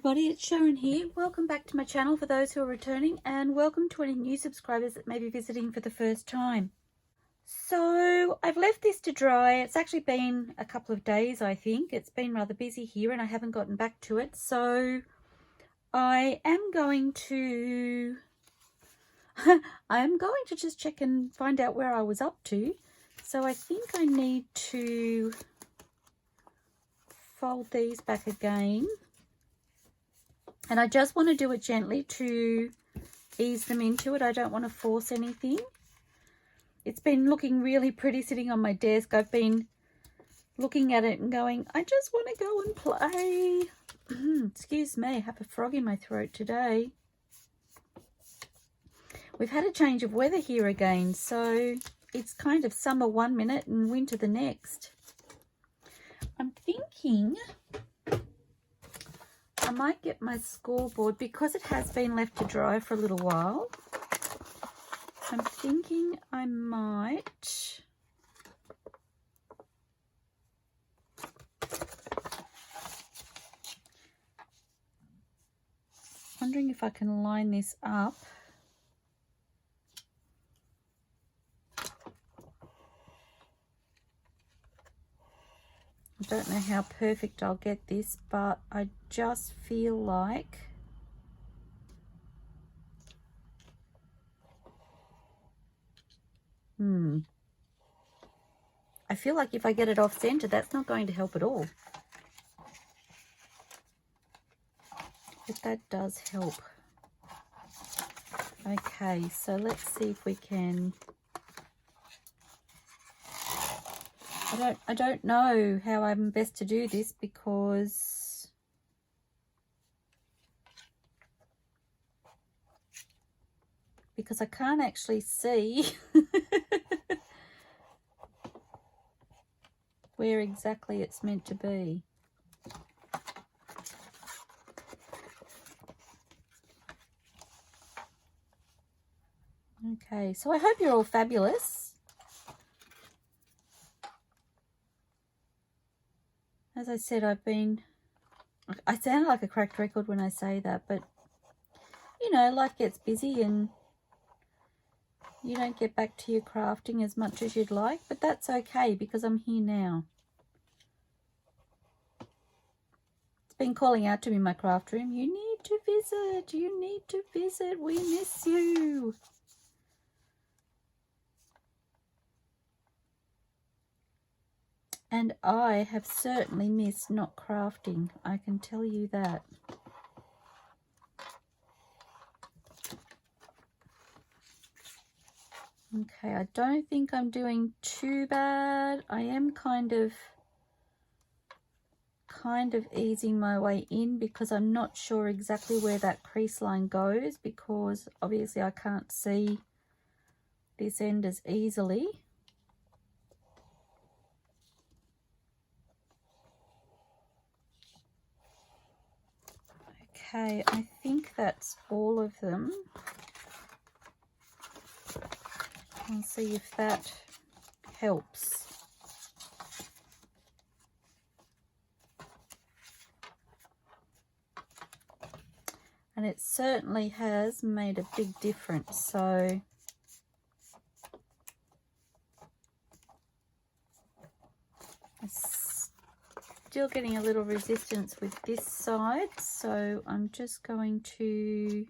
everybody, it's Sharon here. Welcome back to my channel for those who are returning, and welcome to any new subscribers that may be visiting for the first time. So I've left this to dry. It's actually been a couple of days, I think. It's been rather busy here and I haven't gotten back to it. So I am going to just check and find out where I was up to. So I think I need to fold these back again. And I just want to do it gently to ease them into it. I don't want to force anything. It's been looking really pretty sitting on my desk. I've been looking at it and going, I just want to go and play. Excuse me, I have a frog in my throat today. We've had a change of weather here again, so it's kind of summer one minute and winter the next. I'm thinking I might get my scoreboard because it has been left to dry for a little while. I'm thinking I might wondering if I can line this up. I don't know how perfect I'll get this, but I just feel like I feel like if I get it off center, that's not going to help at all. But that does help. Okay, so let's see if we can. I don't know how I'm best to do this because I can't actually see where exactly it's meant to be. Okay, so I hope you're all fabulous. As I said, I sound like a cracked record when I say that, but you know, life gets busy and you don't get back to your crafting as much as you'd like, but that's okay because I'm here now. It's been calling out to me in my craft room, you need to visit, you need to visit, we miss you. And I have certainly missed not crafting, I can tell you that. Okay, I don't think I'm doing too bad. I am kind of easing my way in because I'm not sure exactly where that crease line goes because obviously I can't see this end as easily. Okay, I think that's all of them. I'll see if that helps. And it certainly has made a big difference. So still getting a little resistance with this side, so I'm just going to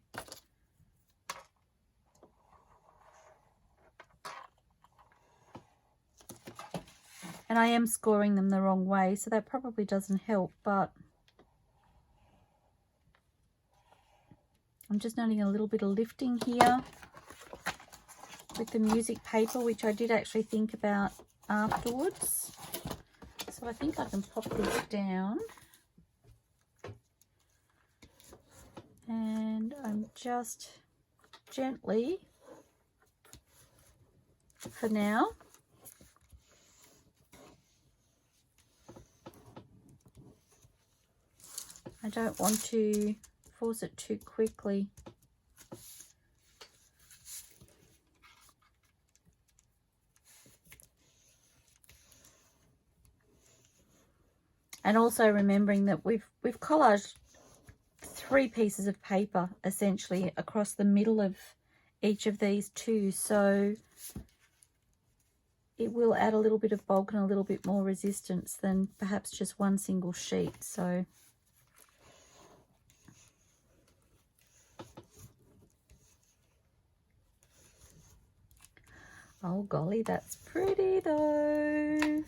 and I am scoring them the wrong way, so that probably doesn't help, but I'm just noting a little bit of lifting here with the music paper, which I did actually think about afterwards. So I think I can pop this down, and I'm just gently, for now, I don't want to force it too quickly. And also remembering that we've collaged 3 pieces of paper essentially across the middle of each of these two, so it will add a little bit of bulk and a little bit more resistance than perhaps just one single sheet. So oh golly, that's pretty though.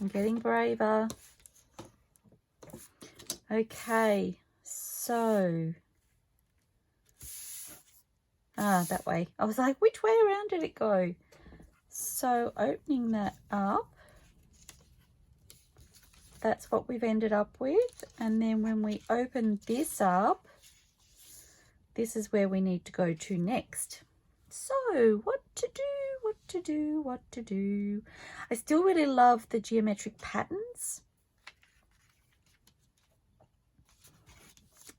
I'm getting braver. Okay, so that way. I was like, which way around did it go? So opening that up, that's what we've ended up with. And then when we open this up, this is where we need to go to next. So what to do, what to do, what to do. I still really love the geometric patterns.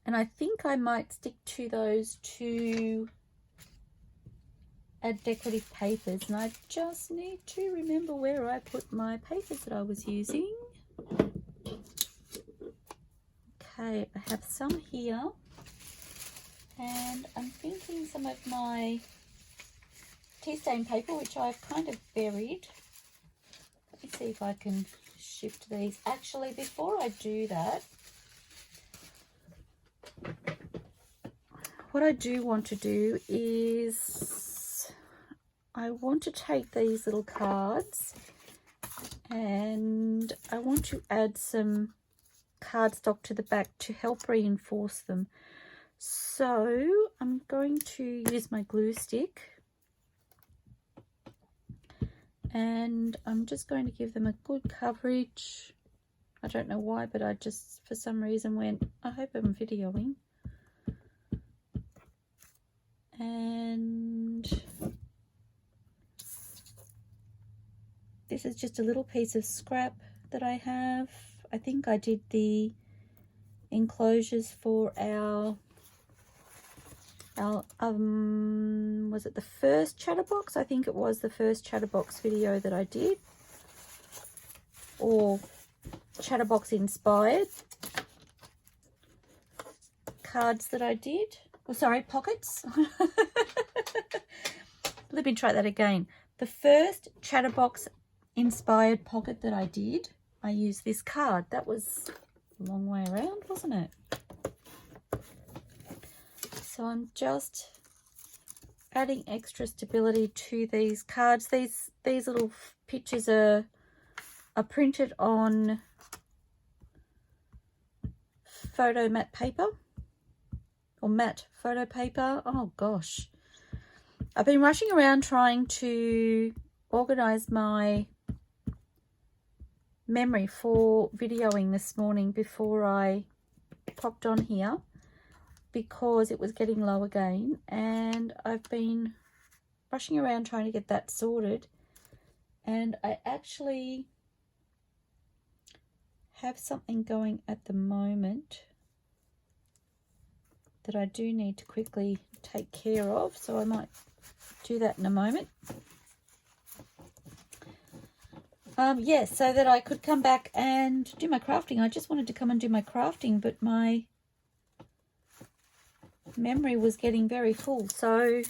And I think I might stick to those to add decorative papers. And I just need to remember where I put my papers that I was using. Okay, I have some here. And I'm thinking some of my tea stain paper, which I've kind of buried. Let me see if I can shift these. Actually, before I do that, what I do want to do is I want to take these little cards and I want to add some cardstock to the back to help reinforce them. So I'm going to use my glue stick and I'm just going to give them a good coverage. I don't know why, but I just for some reason went, I hope I'm videoing. And this is just a little piece of scrap that I have. I think I did the enclosures for our was it the first Chatterbox? I think it was the first Chatterbox video that I did, or Chatterbox inspired cards that I did. Oh, sorry, pockets. Let me try that again. The first Chatterbox inspired pocket that I did, I used this card. That was a long way around, wasn't it? So I'm just adding extra stability to these cards. These little pictures are printed on photo matte paper. Or matte photo paper. Oh gosh, I've been rushing around trying to organize my memory for videoing this morning before I popped on here because it was getting low again, and I've been rushing around trying to get that sorted. And I actually have something going at the moment that I do need to quickly take care of, so I might do that in a moment. Yeah, so that I could come back and do my crafting. I just wanted to come and do my crafting, but my memory was getting very full, so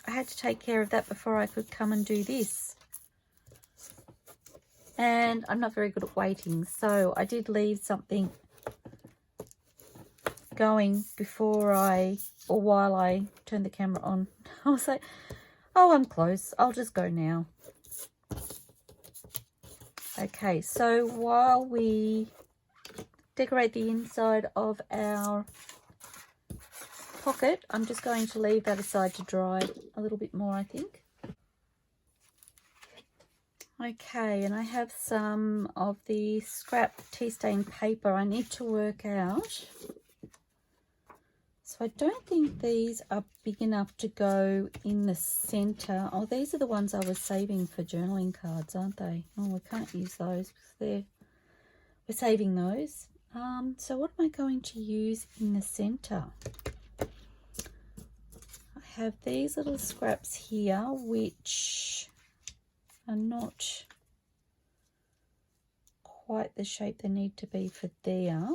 I had to take care of that before I could come and do this. And I'm not very good at waiting, so I did leave something going before or while I turned the camera on. I was like, oh, I'm close, I'll just go now. Okay, so while we decorate the inside of our pocket, I'm just going to leave that aside to dry a little bit more, I think. Okay, and I have some of the scrap tea stain paper I need to work out. So I don't think these are big enough to go in the center. Oh, these are the ones I was saving for journaling cards, aren't they? Oh, we can't use those because we're saving those. So what am I going to use in the center? I have these little scraps here, which are not quite the shape they need to be for there.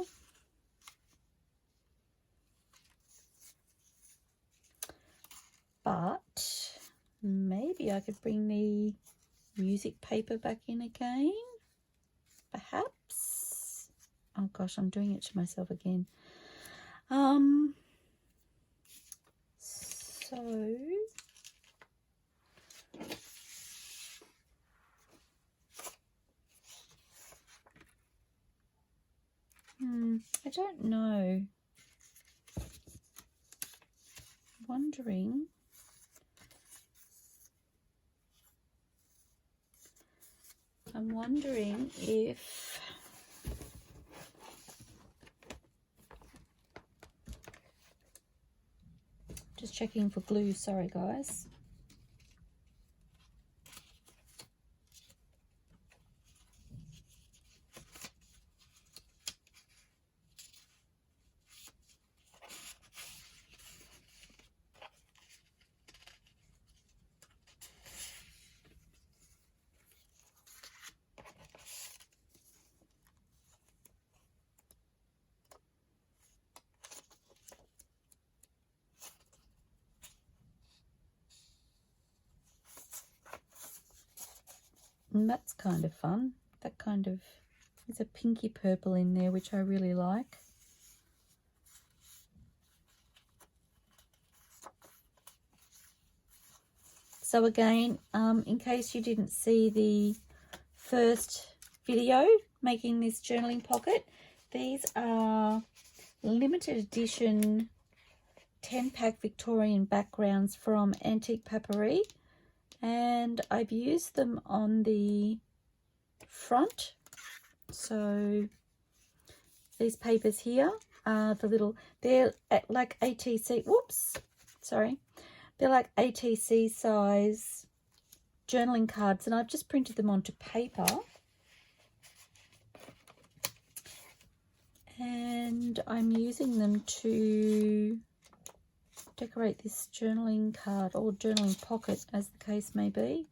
But maybe I could bring the music paper back in again, perhaps. Oh gosh, I'm doing it to myself again. I don't know. I'm wondering if just checking for glue, sorry guys. And that's kind of fun. That kind of, there's a pinky purple in there, which I really like. So again, in case you didn't see the first video making this journaling pocket, these are limited edition 10-pack Victorian backgrounds from AntiquePaperie. And I've used them on the front. So these papers here are the little, they're like ATC, whoops, sorry. They're like ATC size journaling cards, and I've just printed them onto paper. And I'm using them to decorate this journaling card or journaling pocket, as the case may be.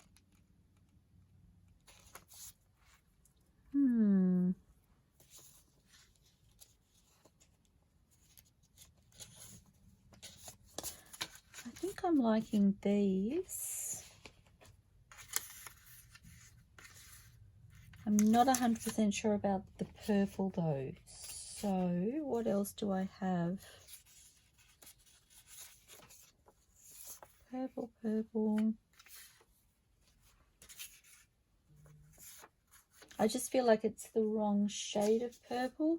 I think I'm liking these. I'm not 100% sure about the purple though. So what else do I have? Purple. I just feel like it's the wrong shade of purple.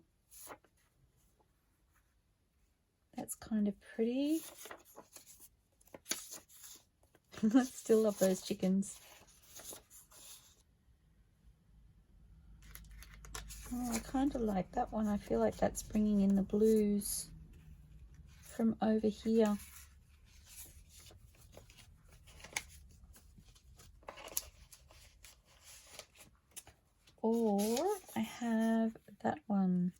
That's kind of pretty. I still love those chickens. Oh, I kind of like that one. I feel like that's bringing in the blues from over here. Or I have that one.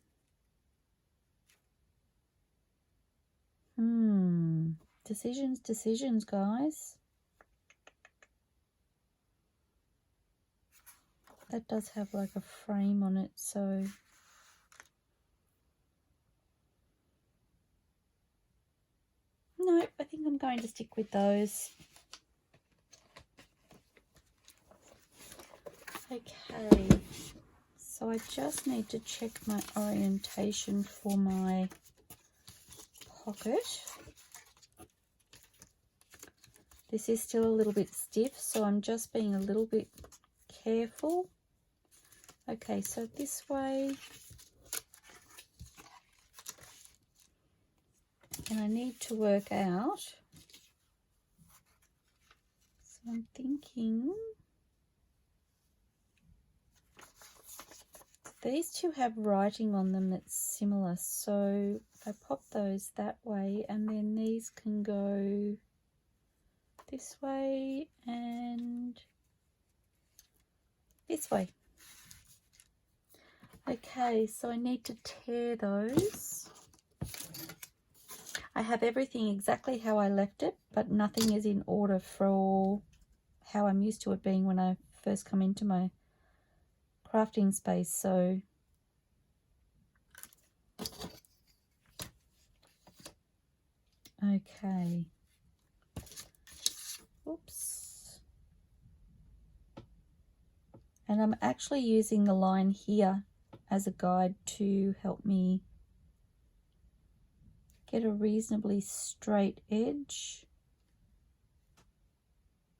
Decisions, guys. That does have like a frame on it, so no, I think I'm going to stick with those. Okay, so I just need to check my orientation for my pocket. This is still a little bit stiff, so I'm just being a little bit careful. Okay, so this way, and I need to work out, so I'm thinking these two have writing on them that's similar, so if I pop those that way, and then these can go this way and this way. Okay, so I need to tear those. I have everything exactly how I left it, but nothing is in order for how I'm used to it being when I first come into my crafting space. So okay, oops, and I'm actually using the line here as a guide to help me get a reasonably straight edge,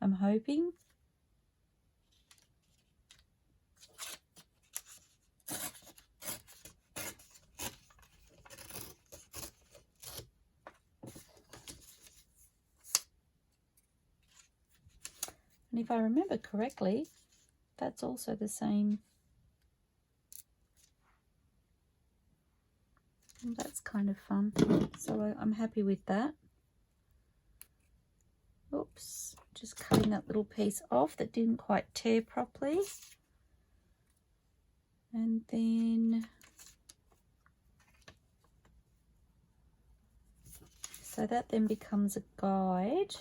I'm hoping. And if I remember correctly, that's also the same. And that's kind of fun. So I'm happy with that. Oops, just cutting that little piece off that didn't quite tear properly. And then, so that then becomes a guide.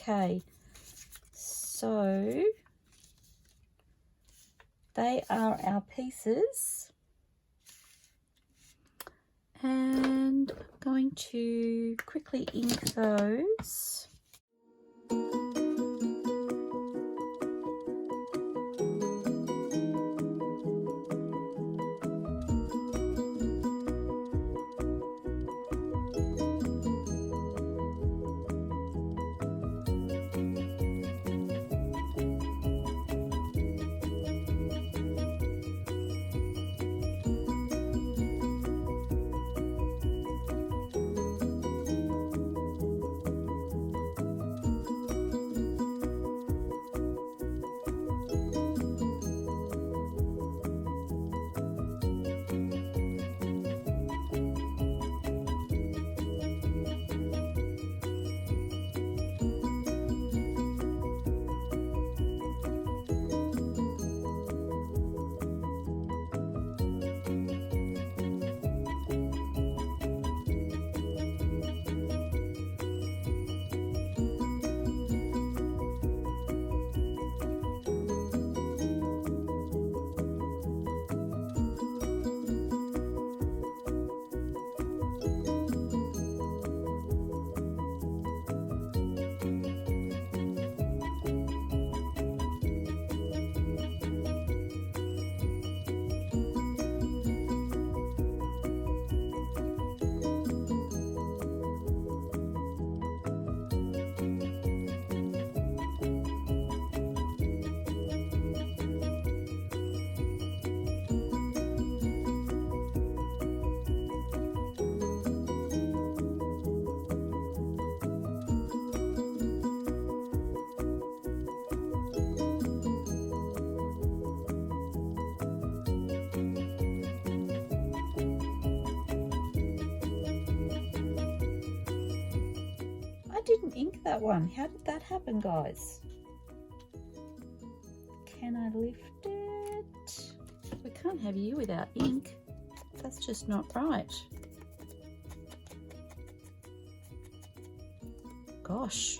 Okay, so they are our pieces, and I'm going to quickly ink those. Didn't ink that one. How did that happen, guys? Can I lift it? We can't have you without ink. That's just not right. Gosh.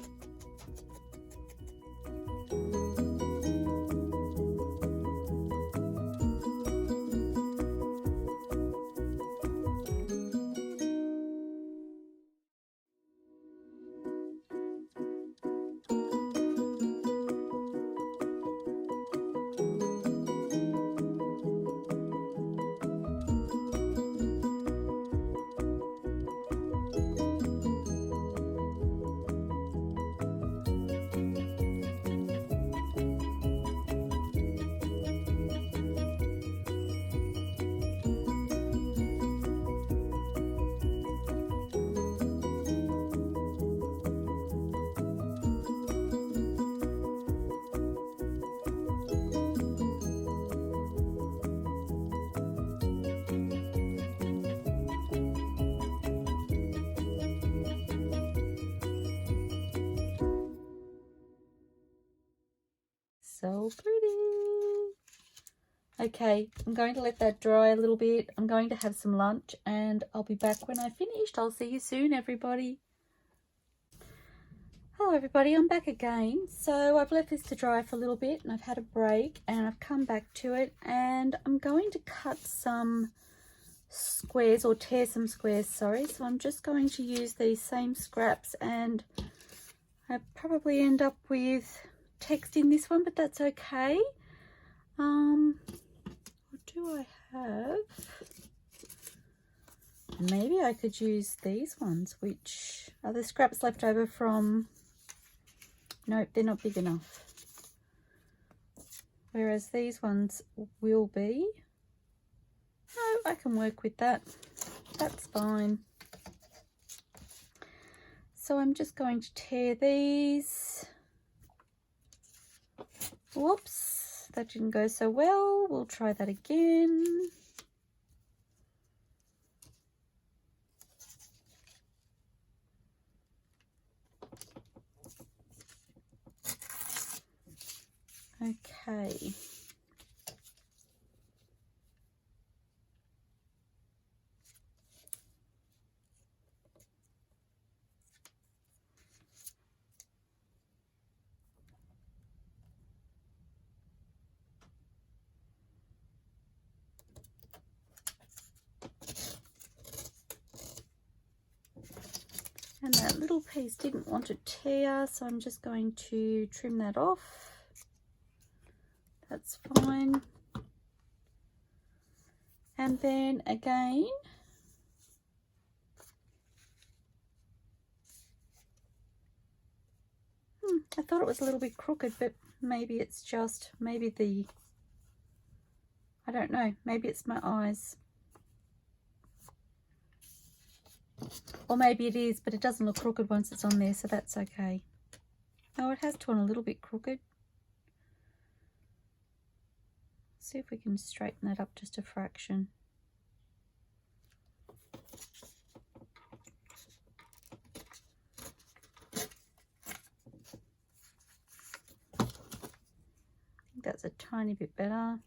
So pretty. Okay, I'm going to let that dry a little bit. I'm going to have some lunch and I'll be back when I've finished. I'll see you soon, everybody. Hello everybody, I'm back again. So I've left this to dry for a little bit and I've had a break and I've come back to it and I'm going to cut some squares, or tear some squares, sorry. So I'm just going to use these same scraps and I probably end up with text in this one, but that's okay. What do I have? Maybe I could use these ones, which are the scraps left over from, nope, they're not big enough. Whereas these ones will be. No, I can work with that. That's fine. So I'm just going to tear these. Whoops, that didn't go so well. We'll try that again. Okay. And that little piece didn't want to tear, so I'm just going to trim that off. That's fine. And then again, I thought it was a little bit crooked, but maybe it's just, maybe I don't know, maybe it's my eyes. Or maybe it is, but it doesn't look crooked once it's on there, so that's okay. Oh, it has torn a little bit crooked. See if we can straighten that up just a fraction. I think that's a tiny bit better.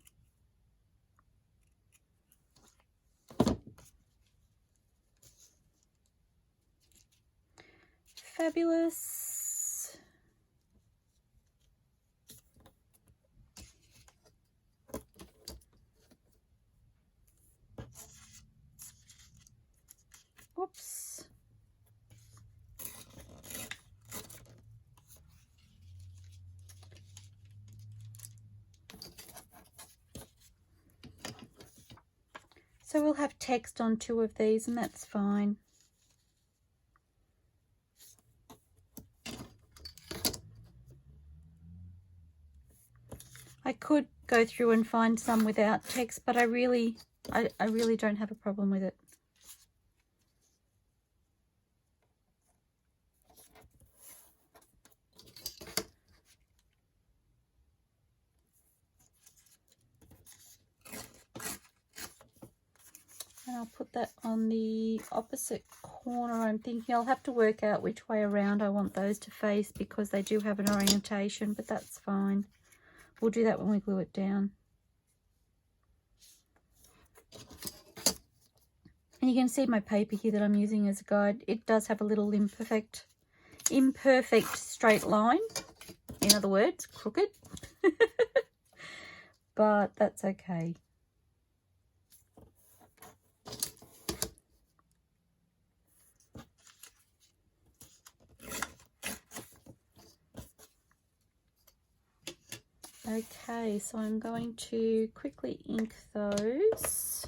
Fabulous. Whoops. So we'll have text on 2 of these and that's fine. I could go through and find some without text, but I really don't have a problem with it. And I'll put that on the opposite corner. I'm thinking I'll have to work out which way around I want those to face because they do have an orientation, but that's fine. We'll do that when we glue it down. And you can see my paper here that I'm using as a guide. It does have a little imperfect straight line. In other words, crooked. But that's okay. Okay, so I'm going to quickly ink those.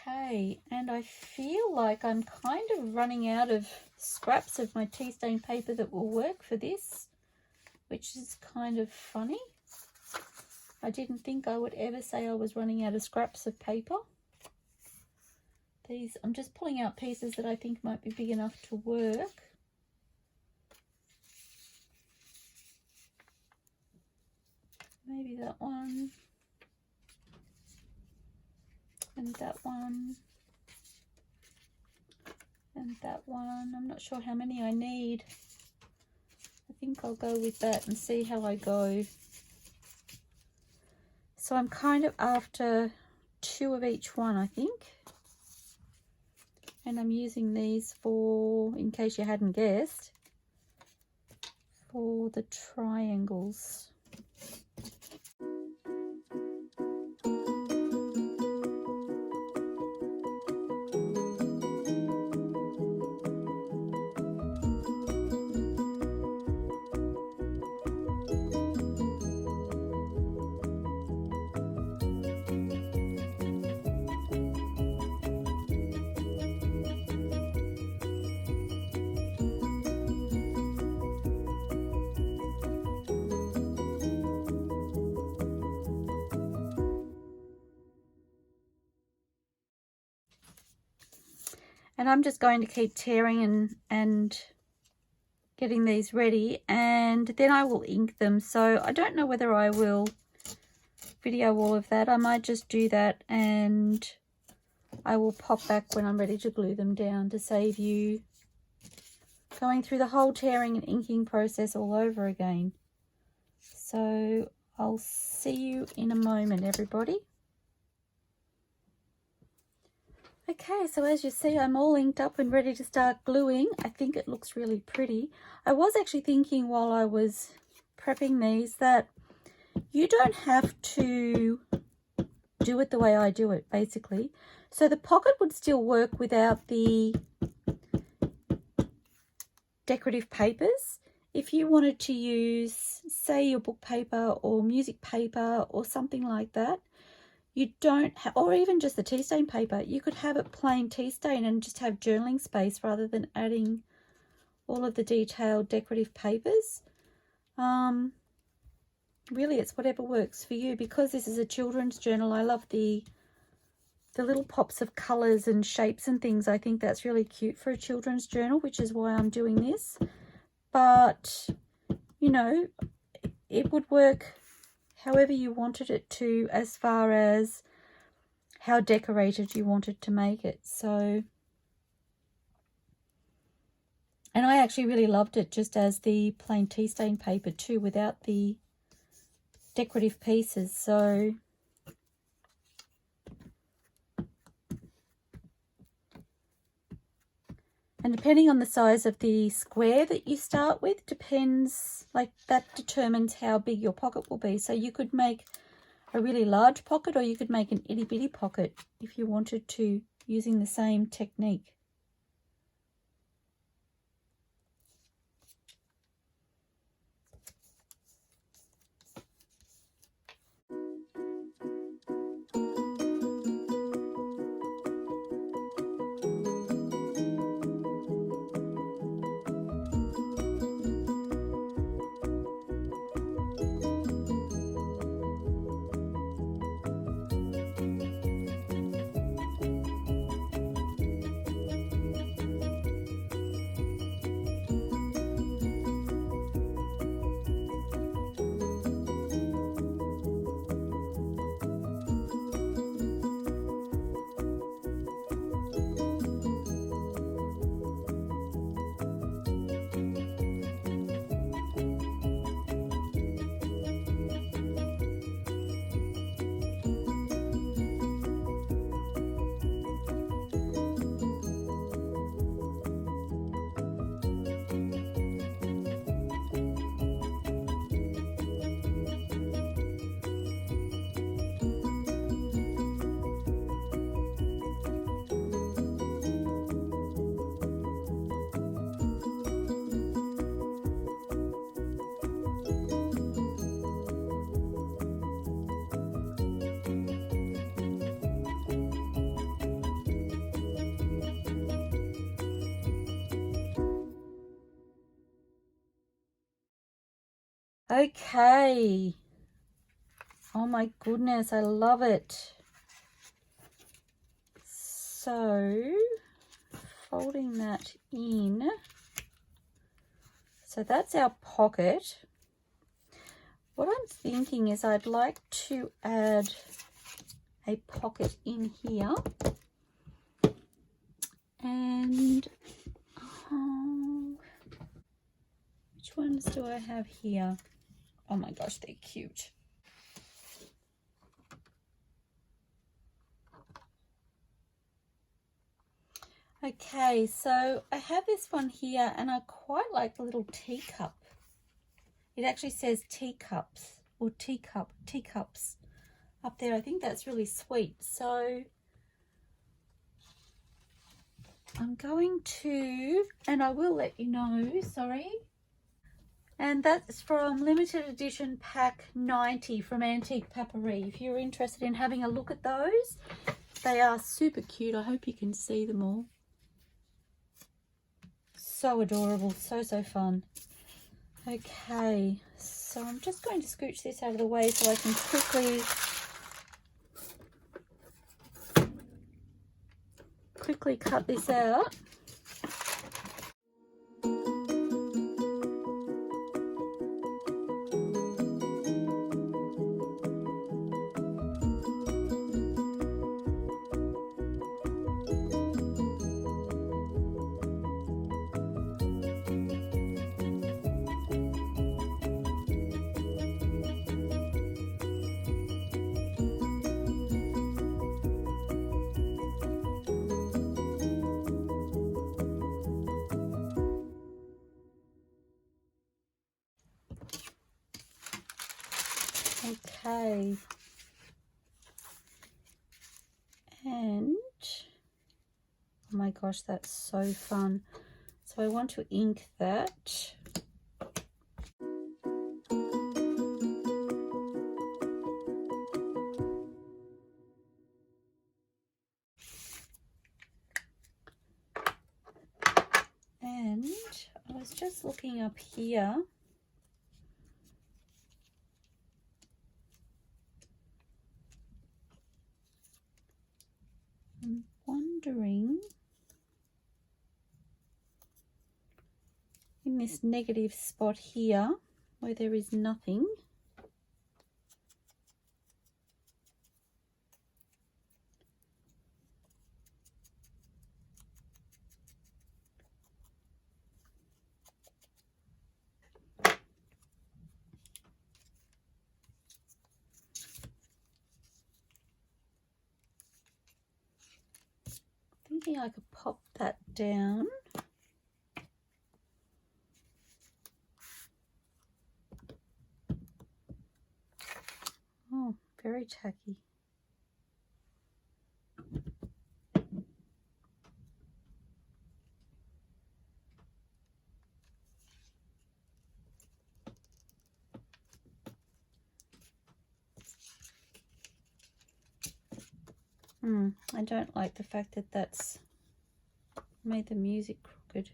okay, and I feel like I'm kind of running out of scraps of my tea stain paper that will work for this, which is kind of funny. I didn't think I would ever say I was running out of scraps of paper. These, I'm just pulling out pieces that I think might be big enough to work. Maybe that one. And that one. And that one. I'm not sure how many I need. I think I'll go with that and see how I go. So I'm kind of after 2 of each one, I think. And I'm using these for, in case you hadn't guessed, for the triangles. And I'm just going to keep tearing and getting these ready, and then I will ink them. So I don't know whether I will video all of that. I might just do that and I will pop back when I'm ready to glue them down to save you going through the whole tearing and inking process all over again. So I'll see you in a moment, everybody. Okay, so as you see, I'm all inked up and ready to start gluing. I think it looks really pretty. I was actually thinking while I was prepping these that you don't have to do it the way I do it, basically. So the pocket would still work without the decorative papers. If you wanted to use, say, your book paper or music paper or something like that, you don't have, or even just the tea stain paper, you could have it plain tea stain and just have journaling space rather than adding all of the detailed decorative papers. Really, it's whatever works for you. Because this is a children's journal, I love the little pops of colours and shapes and things. I think that's really cute for a children's journal, which is why I'm doing this. But, you know, it would work however you wanted it to, as far as how decorated you wanted to make it. So, and I actually really loved it just as the plain tea stain paper too, without the decorative pieces. So and depending on the size of the square that you start with, depends, like that determines how big your pocket will be. So you could make a really large pocket, or you could make an itty bitty pocket if you wanted to, using the same technique. Okay. Oh my goodness, I love it. So, folding that in. So that's our pocket. What I'm thinking is I'd like to add a pocket in here. And which ones do I have here? Oh my gosh, they're cute. Okay, so I have this one here and I quite like the little teacup. It actually says teacups or teacups up there. I think that's really sweet. So I'm going to, and I will let you know, sorry. And that's from limited edition pack 90 from AntiquePaperie. If you're interested in having a look at those, they are super cute. I hope you can see them all. So adorable, so fun. Okay, so I'm just going to scooch this out of the way so I can quickly cut this out. Okay, and oh my gosh, that's so fun. So I want to ink that. And I was just looking up here. I'm wondering, in this negative spot here where there is nothing, thinking I could pop that down. Oh, very tacky. I don't like the fact that that's made the music crooked.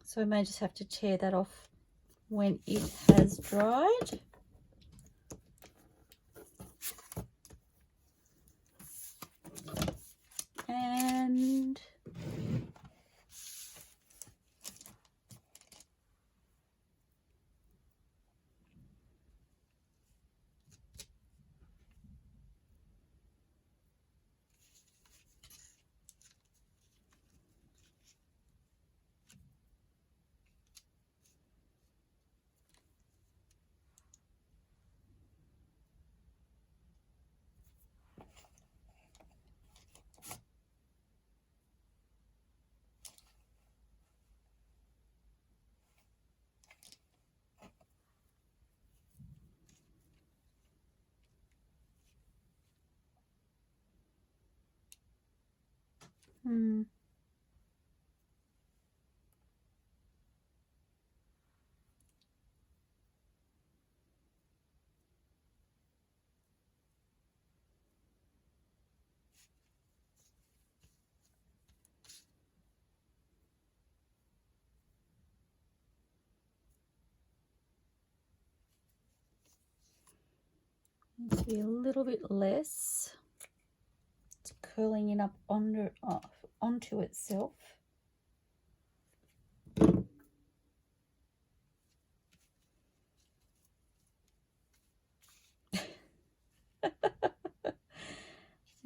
So I may just have to tear that off when it has dried. And Needs to be a little bit less. It's curling it up onto itself.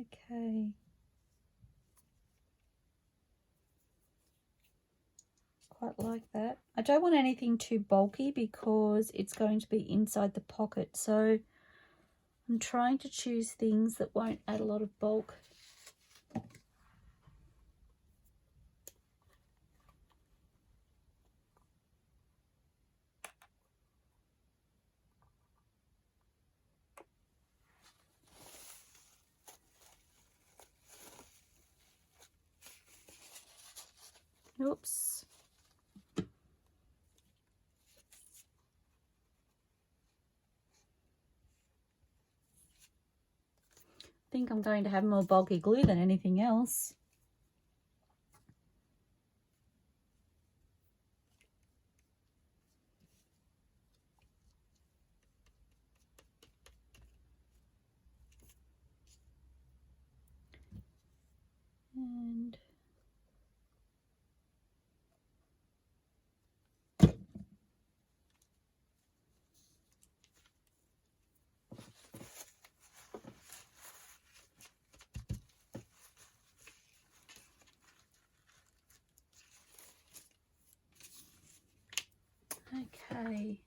Okay. Quite like that. I don't want anything too bulky because it's going to be inside the pocket, so I'm trying to choose things that won't add a lot of bulk. Oops. I think I'm going to have more bulky glue than anything else. And okay.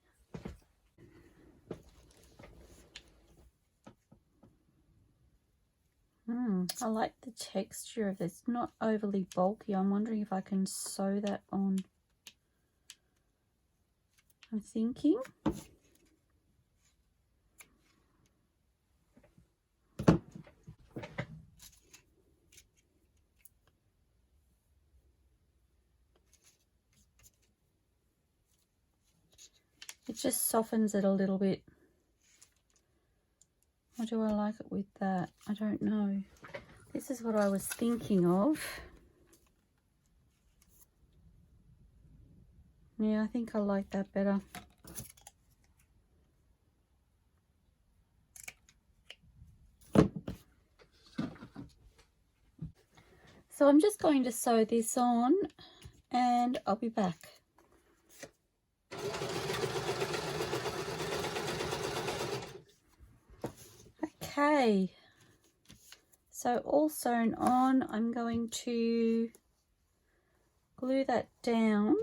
I like the texture of this. Not overly bulky. I'm wondering if I can sew that on. I'm thinking. It just softens it a little bit. Or do I like it with that? I don't know. This is what I was thinking of. Yeah, I think I like that better. So I'm just going to sew this on and I'll be back. Okay, so all sewn on, I'm going to glue that down.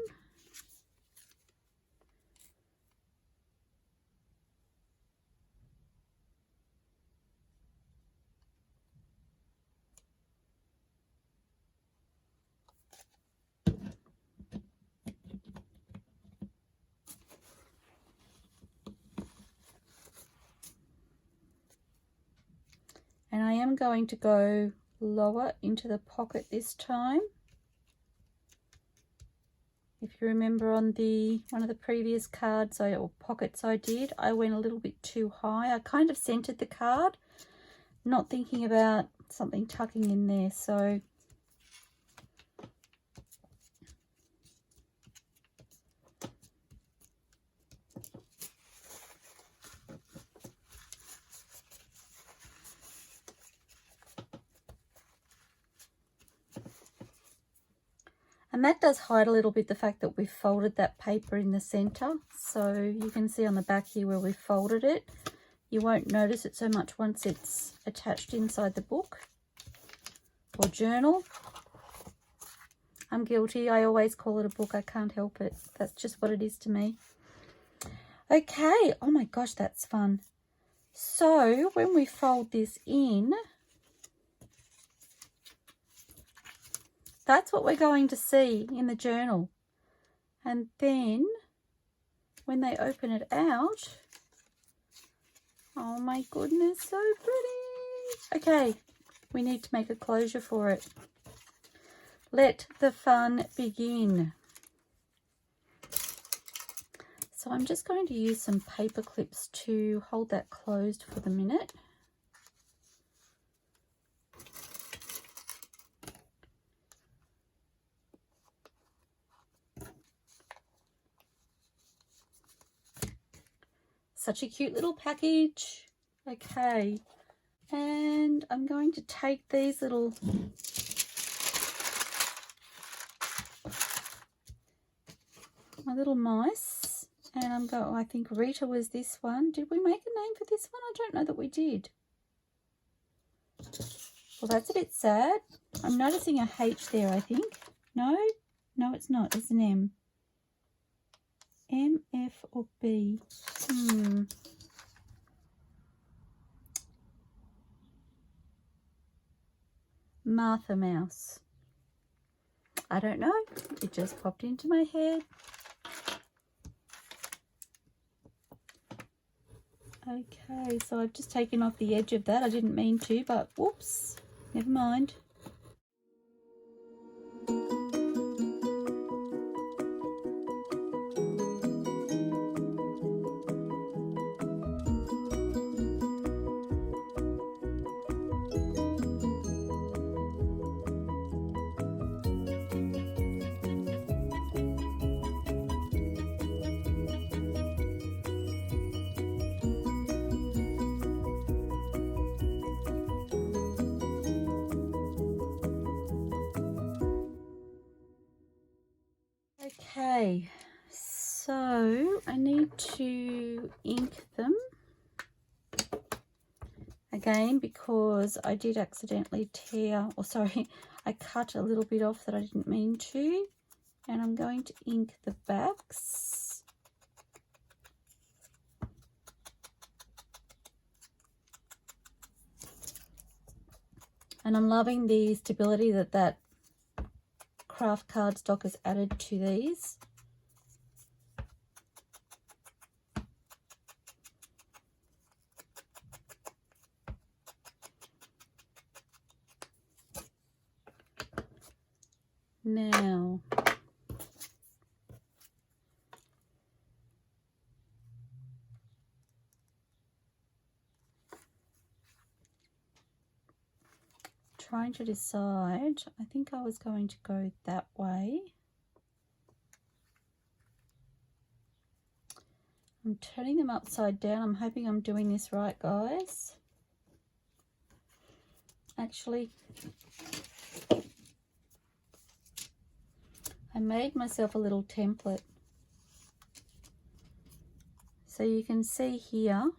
And I am going to go lower into the pocket this time. If you remember on one of the previous cards or pockets I did, I went a little bit too high. I kind of centered the card, not thinking about something tucking in there. So and that does hide a little bit the fact that we've folded that paper in the center. So you can see on the back here where we've folded it. You won't notice it so much once it's attached inside the book or journal. I'm guilty. I always call it a book. I can't help it. That's just what it is to me. Okay. Oh my gosh, that's fun. So when we fold this in, that's what we're going to see in the journal. And then when they open it out, oh my goodness, so pretty. Okay, we need to make a closure for it. Let the fun begin. So I'm just going to use some paper clips to hold that closed for the minute. Such a cute little package. Okay, and I'm going to take these little my little mice, and I'm going, I think Rita was this one. Did we make a name for this one? I don't know that we did. Well, that's a bit sad. I'm noticing a H there, I think. No, it's not. It's an M. M, F, or B? Martha Mouse. I don't know. It just popped into my head. Okay, so I've just taken off the edge of that. I didn't mean to, but whoops, never mind. Okay, so I need to ink them again because I did accidentally tear, or sorry, I cut a little bit off that I didn't mean to, and I'm going to ink the backs. And I'm loving the stability that that craft cardstock is added to these. Now, trying to decide, I think I was going to go that way. I'm turning them upside down. I'm hoping I'm doing this right, guys. Actually, I made myself a little template. So you can see here,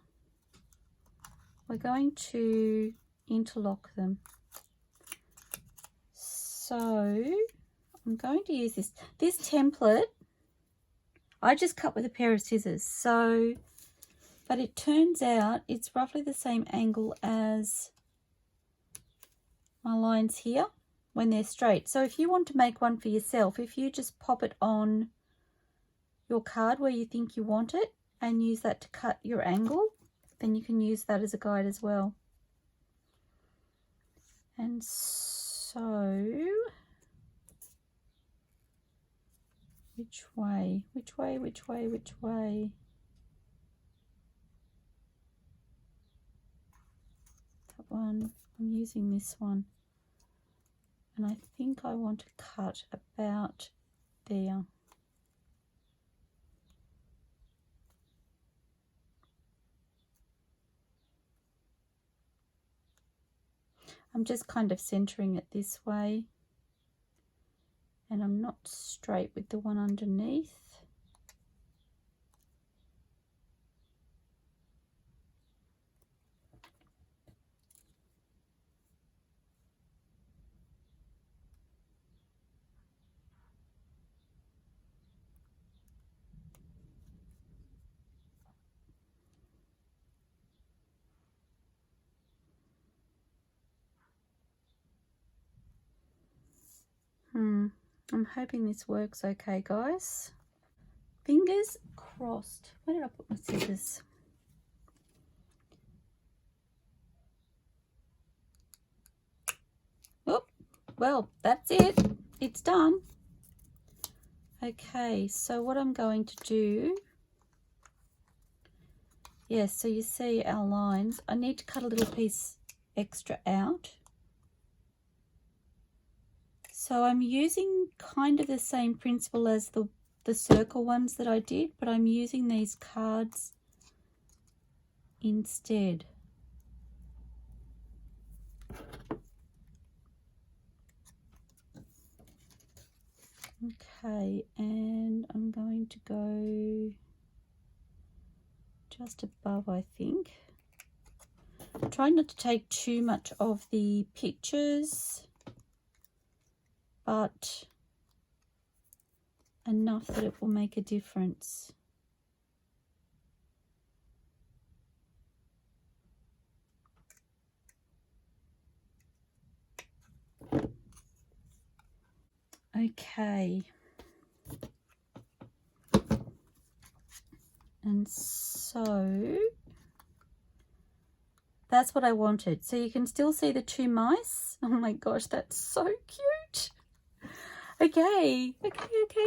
we're going to interlock them. So I'm going to use this template. I just cut with a pair of scissors. So, but it turns out it's roughly the same angle as my lines here when they're straight. So if you want to make one for yourself, if you just pop it on your card where you think you want it and use that to cut your angle, then you can use that as a guide as well. And so, which way? That one, I'm using this one. And I think I want to cut about there. I'm just kind of centering it this way. And I'm not straight with the one underneath. I'm hoping this works okay, guys. Fingers crossed. Where did I put my scissors? Oh, well, that's it. It's done. Okay, so what I'm going to do, yes, so you see our lines. I need to cut a little piece extra out. So I'm using kind of the same principle as the circle ones that I did, but I'm using these cards instead. Okay, and I'm going to go just above, I think. Try not to take too much of the pictures, but enough that it will make a difference. Okay. And so that's what I wanted. So you can still see the two mice. Oh my gosh, that's so cute. Okay,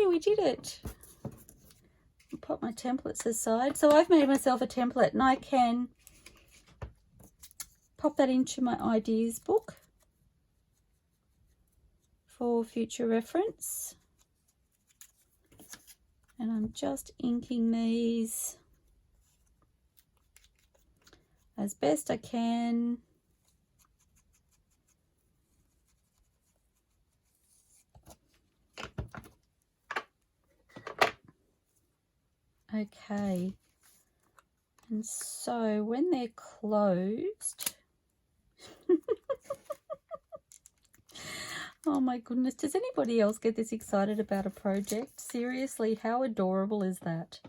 we did it. I'll put my templates aside. So I've made myself a template and I can pop that into my ideas book for future reference. And I'm just inking these as best I can. Okay, and so when they're closed, oh my goodness, does anybody else get this excited about a project? Seriously, how adorable is that?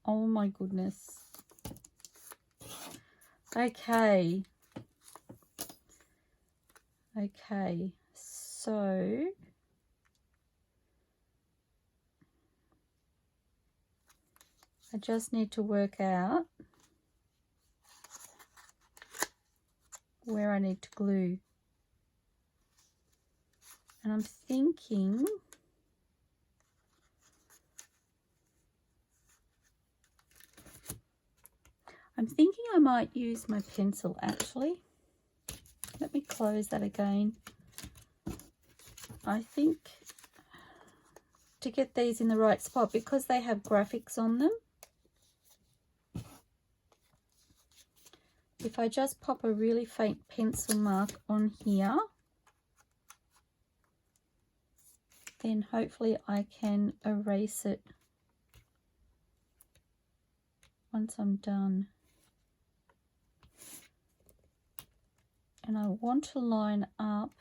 Oh my goodness. Okay. Okay, so I just need to work out where I need to glue. And I'm thinking I might use my pencil actually. Let me close that again. I think to get these in the right spot, because they have graphics on them, if I just pop a really faint pencil mark on here, then hopefully I can erase it once I'm done. And I want to line up,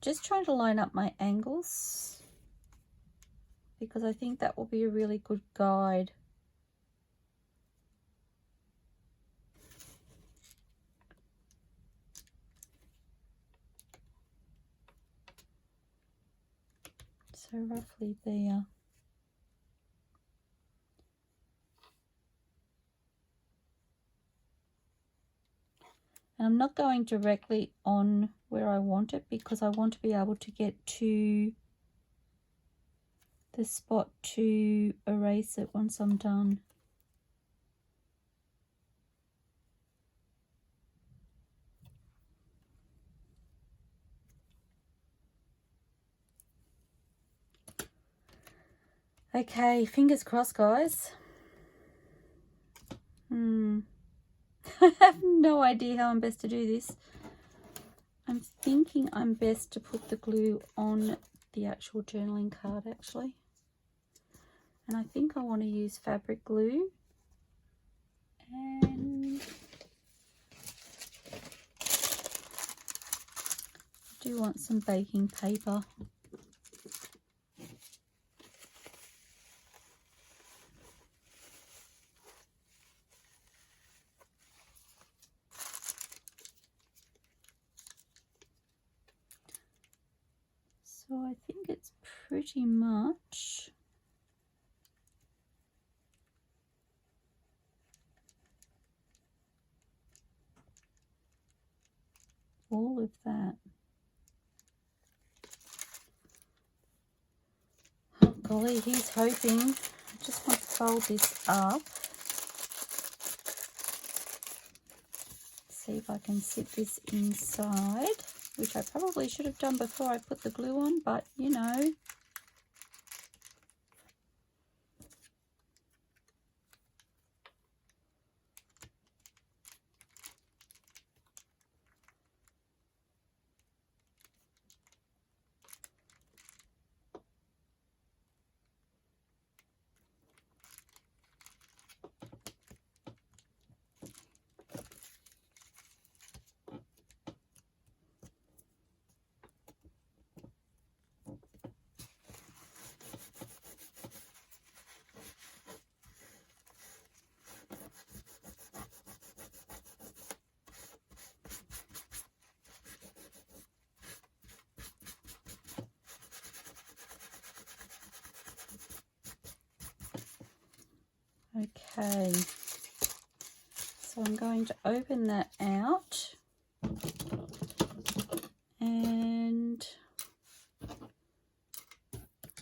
just trying to line up my angles, because I think that will be a really good guide. So roughly there. And I'm not going directly on where I want it, because I want to be able to get to the spot to erase it once I'm done. Okay, fingers crossed, guys. I have no idea how I'm best to do this. I'm thinking I'm best to put the glue on the actual journaling card actually. And I think I want to use fabric glue. And I do want some baking paper. So I think it's pretty much all of that. Oh golly, he's hoping. I just want to fold this up. See if I can sit this inside, which I probably should have done before I put the glue on, but you know. Okay, so I'm going to open that out, and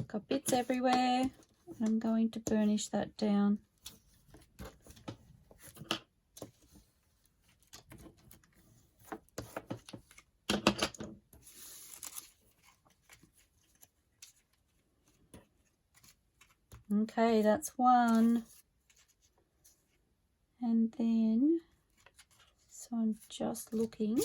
got bits everywhere. I'm going to burnish that down. Okay, that's one. And then, so I'm just looking.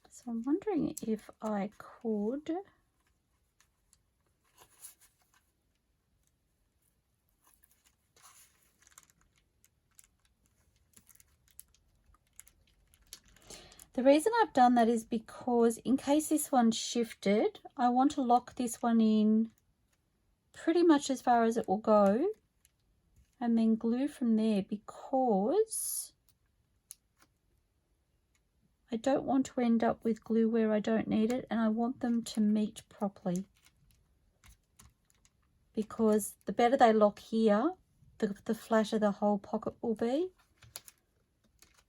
So I'm wondering if I could the reason I've done that is because in case this one shifted, I want to lock this one in pretty much as far as it will go and then glue from there, because I don't want to end up with glue where I don't need it, and I want them to meet properly, because the better they lock here, the flatter the whole pocket will be.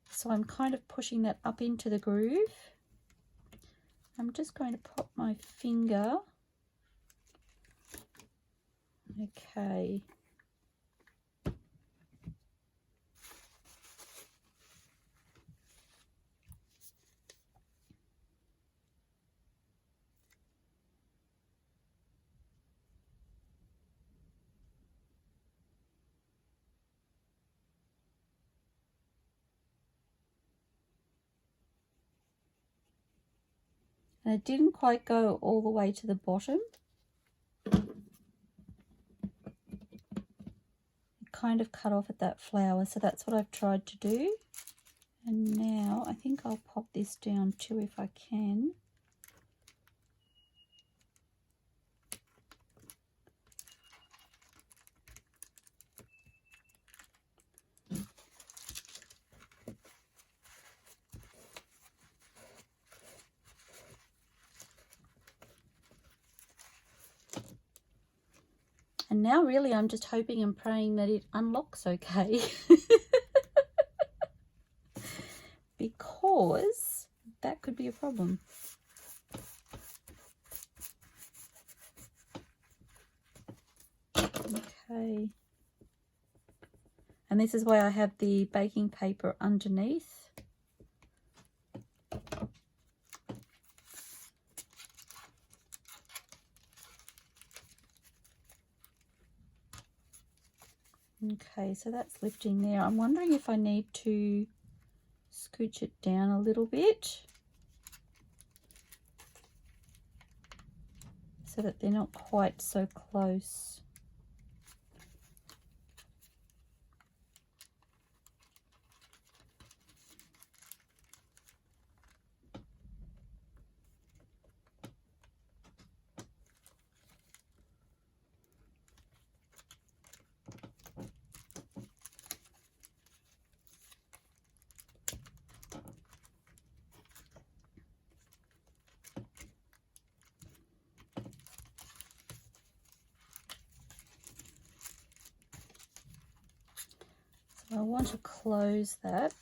So I'm kind of pushing that up into the groove. I'm just going to pop my finger. Okay. And it didn't quite go all the way to the bottom. It kind of cut off at that flower, so that's what I've tried to do. And now I think I'll pop this down too if I can. And now really I'm just hoping and praying that it unlocks okay. Because that could be a problem. Okay. And this is why I have the baking paper underneath. Okay, so that's lifting there. I'm wondering if I need to scooch it down a little bit so that they're not quite so close. I want to close that.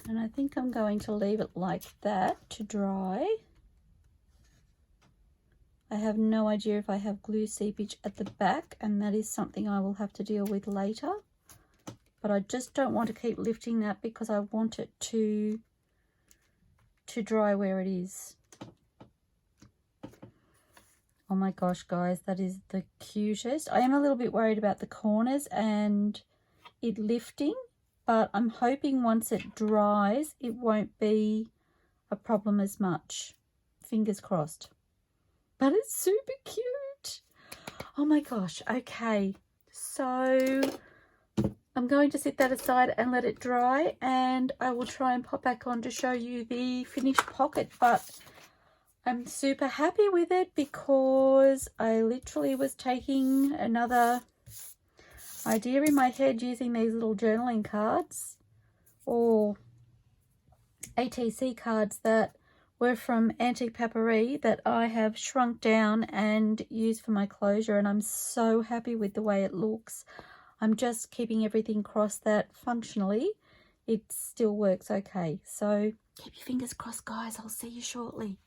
And I think I'm going to leave it like that to dry. I have no idea if I have glue seepage at the back, and that is something I will have to deal with later. but I just don't want to keep lifting that because I want it to dry where it is. Oh my gosh, guys, that is the cutest. I am a little bit worried about the corners and it lifting, but I'm hoping once it dries, it won't be a problem as much. Fingers crossed. But it's super cute. Oh my gosh. Okay, so I'm going to set that aside and let it dry, and I will try and pop back on to show you the finished pocket. But I'm super happy with it because I literally was taking another idea in my head using these little journaling cards or ATC cards that were from AntiquePaperie that I have shrunk down and used for my closure, and I'm so happy with the way it looks. I'm just keeping everything crossed that functionally it still works okay. So keep your fingers crossed, guys. I'll see you shortly.